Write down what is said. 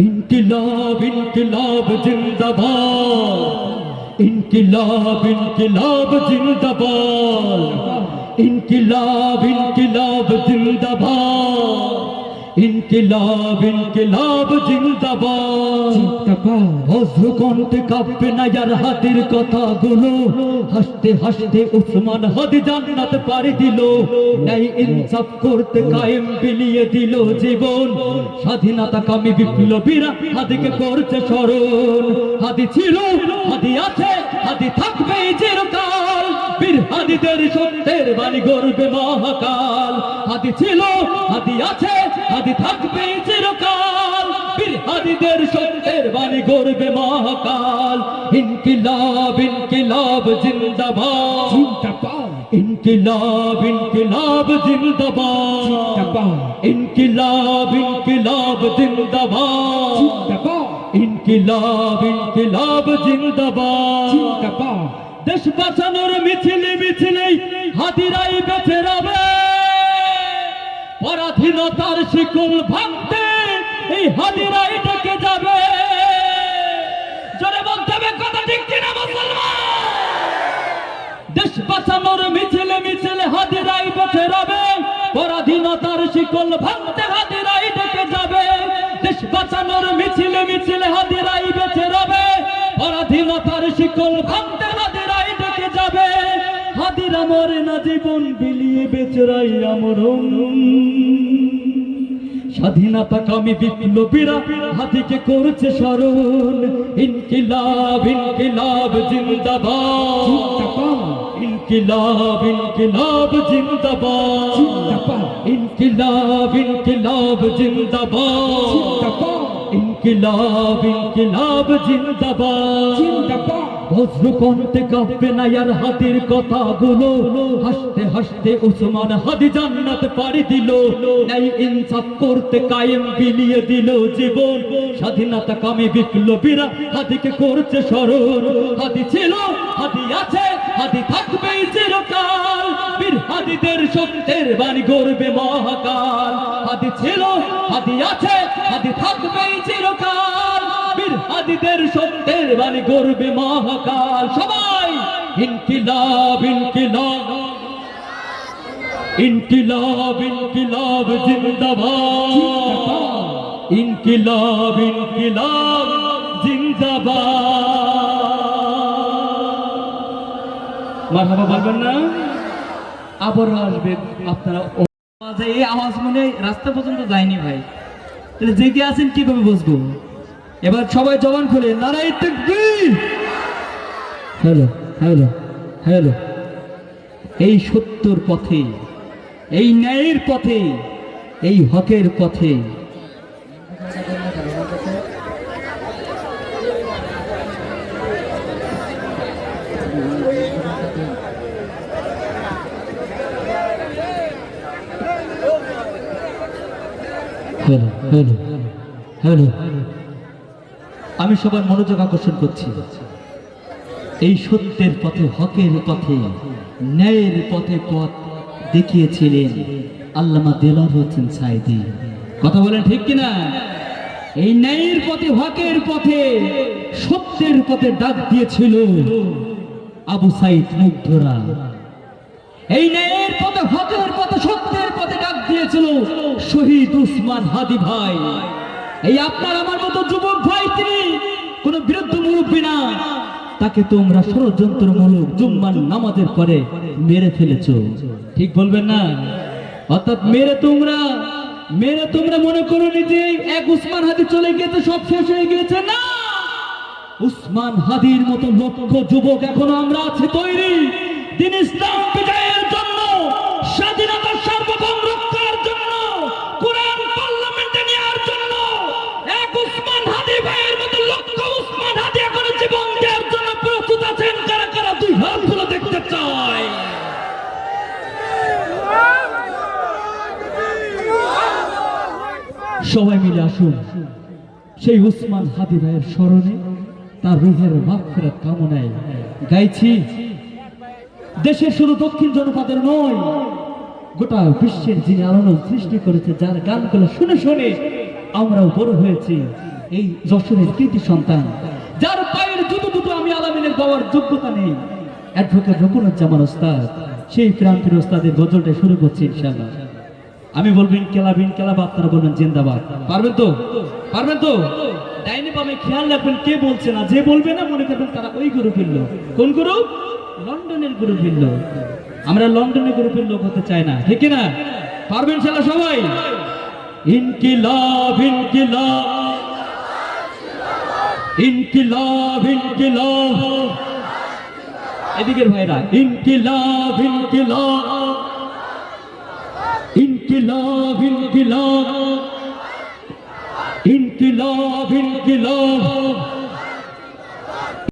इनकिलाब इनकिलाब जिंदाबाद इनकिलाब इनकिलाब जिंदाबाद इनकिलाब इनकिलाब जिंदाबाद इनकिलाब इनकिलाब जिंदाबाद বজ্র কণ্ঠে কাঁপবে না यार হাদির কথাগুলো হাসতে হাসতে উসমান হাদি জান্নাত পাড়ি দিল ন্যায় ইনসাফ করতে কায়েম বিলিয়ে দিল জীবন স্বাধীনতা কামী বিপ্লবীরা হাদিকে করছে স্মরণ হাদি ছিল হাদি আছে হাদি থাকবে চিরকাল বীর হাদিদের সত্যের বাণী গর্বে মহাকাল হাদি ছিল হাদি আছে হাদি থাকবে চিরকাল বীর হাদিদের সত্যের বাণী গর্বে মহাকাল ইনকিলাব ইনকিলাব জিন্দাবাদ জিন্দাবাদ ইনকিলাব ইনকিলাব জিন্দাবাদ ইনকিলাব ইনকিলাব জিন্দাবাদ জিন্দাবাদ ইনকিলাব ইনকিলাব জিন্দাবাদ জিন্দাবাদ দেশ বাঁচানোর মিছিলে মিছিলে হাদিরাই বেঁচে রবে পরাধীনতার শিকল ভাঙতে এই হাদিরাই ডেকে যাবে জোরে বলতে হবে কথা ঠিক কিনা মুসলমান দেশ বাঁচানোর মিছিলে মিছিলে হাদিরাই বেঁচে রবে পরাধীনতার শিকল ভাঙতে হাদিরাই ডেকে যাবে দেশ বাঁচানোর মিছিলে মিছিলে হাদিরাই বেঁচে রবে পরাধীনতার শিকল ভাঙতে হাদিরাই ডেকে যাবে হাদিরা মরে না জীবন বিলিয়ে বেচরাই আমরণ স্বাধীনতা কামী বিপ্লবীরা হাদিকে করছে স্মরণ ইনকিলাব ইনকিলাব জিন্দাবাদ ইনকিলাব ইনকিলাব জিন্দাবাদ ইনকিলাব ইনকিলাব জিন্দাবাদ ইনকিলাব ইনকিলাব জিন্দাবাদ বজ্র কণ্ঠে কাঁপবে না यार হাদির কথাগুলো হাসতে হাসতে উসমান হাদি জান্নাত পাড়ি দিল ন্যায় ইনসাফ করতে কায়েম বিলিয়ে দিল জীবন স্বাধীনতা কামী বিপ্লবীরা হাদিকে করছে স্মরণ হাদি ছিল হাদি আছে হাদি থাকবে চিরকাল বীর হাদিদের সত্যের বাণী গর্বে মহাকাল হাদি ছিল হাদি আছে হাদি থাকবে চিরকাল বীর হাদিদের সত্যের বাণী গর্বে মহাকাল সবাই ইনকিলাব ইনকিলাব ইনকিলাব ইনকিলাব জিন্দাবাদ ইনকিলাব ইনকিলাব জিন্দাবাদ মারহাবা বলবেন না আবার আসবে আপনারা এই আওয়াজ মনে রাস্তা পর্যন্ত যায়নি ভাই তাহলে জেগে আছেন কিভাবে বুঝবো এবার সবাই জবান খুলে নারায়ে তাকবীর হ্যালো হ্যালো হ্যালো এই সত্যর পথে এই ন্যায়ের পথে এই হকের পথে হ্যালো হ্যালো হ্যালো আমি সবার মনোযোগ আকর্ষণ করছি এই সত্যের পথে হকের পথে ন্যায়ের পথে পথ দেখিয়েছিলেন আল্লামা দেলাওয়ার হোসেন সাঈদী কথা বলেন ঠিক কিনা এই ন্যায়ের পথে হকের পথে সত্যের পথে ডাক দিয়েছিল আবু সাঈদ মুগ্ধরা এই ন্যায়ের পথে হকের পথে সত্যের পথে ডাক দিয়েছিল শহীদ উসমান হাদি ভাই এই আপনার আমার মতো যুবক ভাই তিনি কোন বিরুদ্ধ মুরব্বী না তাকে তোমরা ষড়যন্ত্রমূলক জুম্মার নামাজের পরে মেরে ফেলেছো ঠিক বলবেন না অর্থাৎ মেরে তোমরা মনে করো যে এক উসমান হাদি চলে গিয়েছে সব শেষ হয়ে গিয়েছে না উসমান হাদির মতো লক্ষ যুবক এখনো আমরা আছি তৈরি দিন ইসলাম বিজয়ের জন্য স্বাধীনতার সার্বভৌম রক্ষার জন্য কোরআন পার্লামেন্টে নেওয়ার জন্য এক উসমান হাদি ভাইয়ের মতো লক্ষ উসমান হাদি এখনো জীবন দেওয়ার জন্য প্রস্তুত আছেন কারা কারা দুই হাত তুলে দেখতে চায় সবাই মিলে আসুন সেই উসমান হাদি ভাইয়ের স্মরণে তার রূহের মাগফিরাত কামনায় গাইছি দেশের শুধু দক্ষিণ জনপদের নয় গোটা বিশ্বের যিনি আলোড়ন সৃষ্টি করেছে যার গানগুলো শুনে শুনে আমরাও বড় হয়েছি এই যশোরের কৃতি সন্তান, যার পায়ের জুতো দুটো আমি আলামিনের বাবার যোগ্যতা নেই, অ্যাডভোকেট রকুনুজ্জামান ওস্তাদ, সেই প্রান্তের ওস্তাদের গজলটা শুরু করছি ইনশাআল্লাহ। আমি বলবো ইনকেলাব, আপনারা বলবেন জিন্দাবাদ। পারবেন তো? পারবেন তো? ডাইনে বামে খেয়াল রাখবেন কে বলছে না, যে বলবে না মনে করবেন তারা ওই গ্রুপের লোক। কোন গ্রুপ? লন্ডনের গ্রুপের লোক। আমরা লন্ডনের গ্রুপের লোক হতে চাই না, ঠিক না? পারবেন ইনশাআল্লাহ সবাই? ইনকিলাব ইনকিলাব ইনকিলাব ইনকিলাব, এদিকের ভাইরা ইনকিলাব ইনকিলাব ইনকিলাব ইনকিলাব ইনকিলাব ইনকিলাব।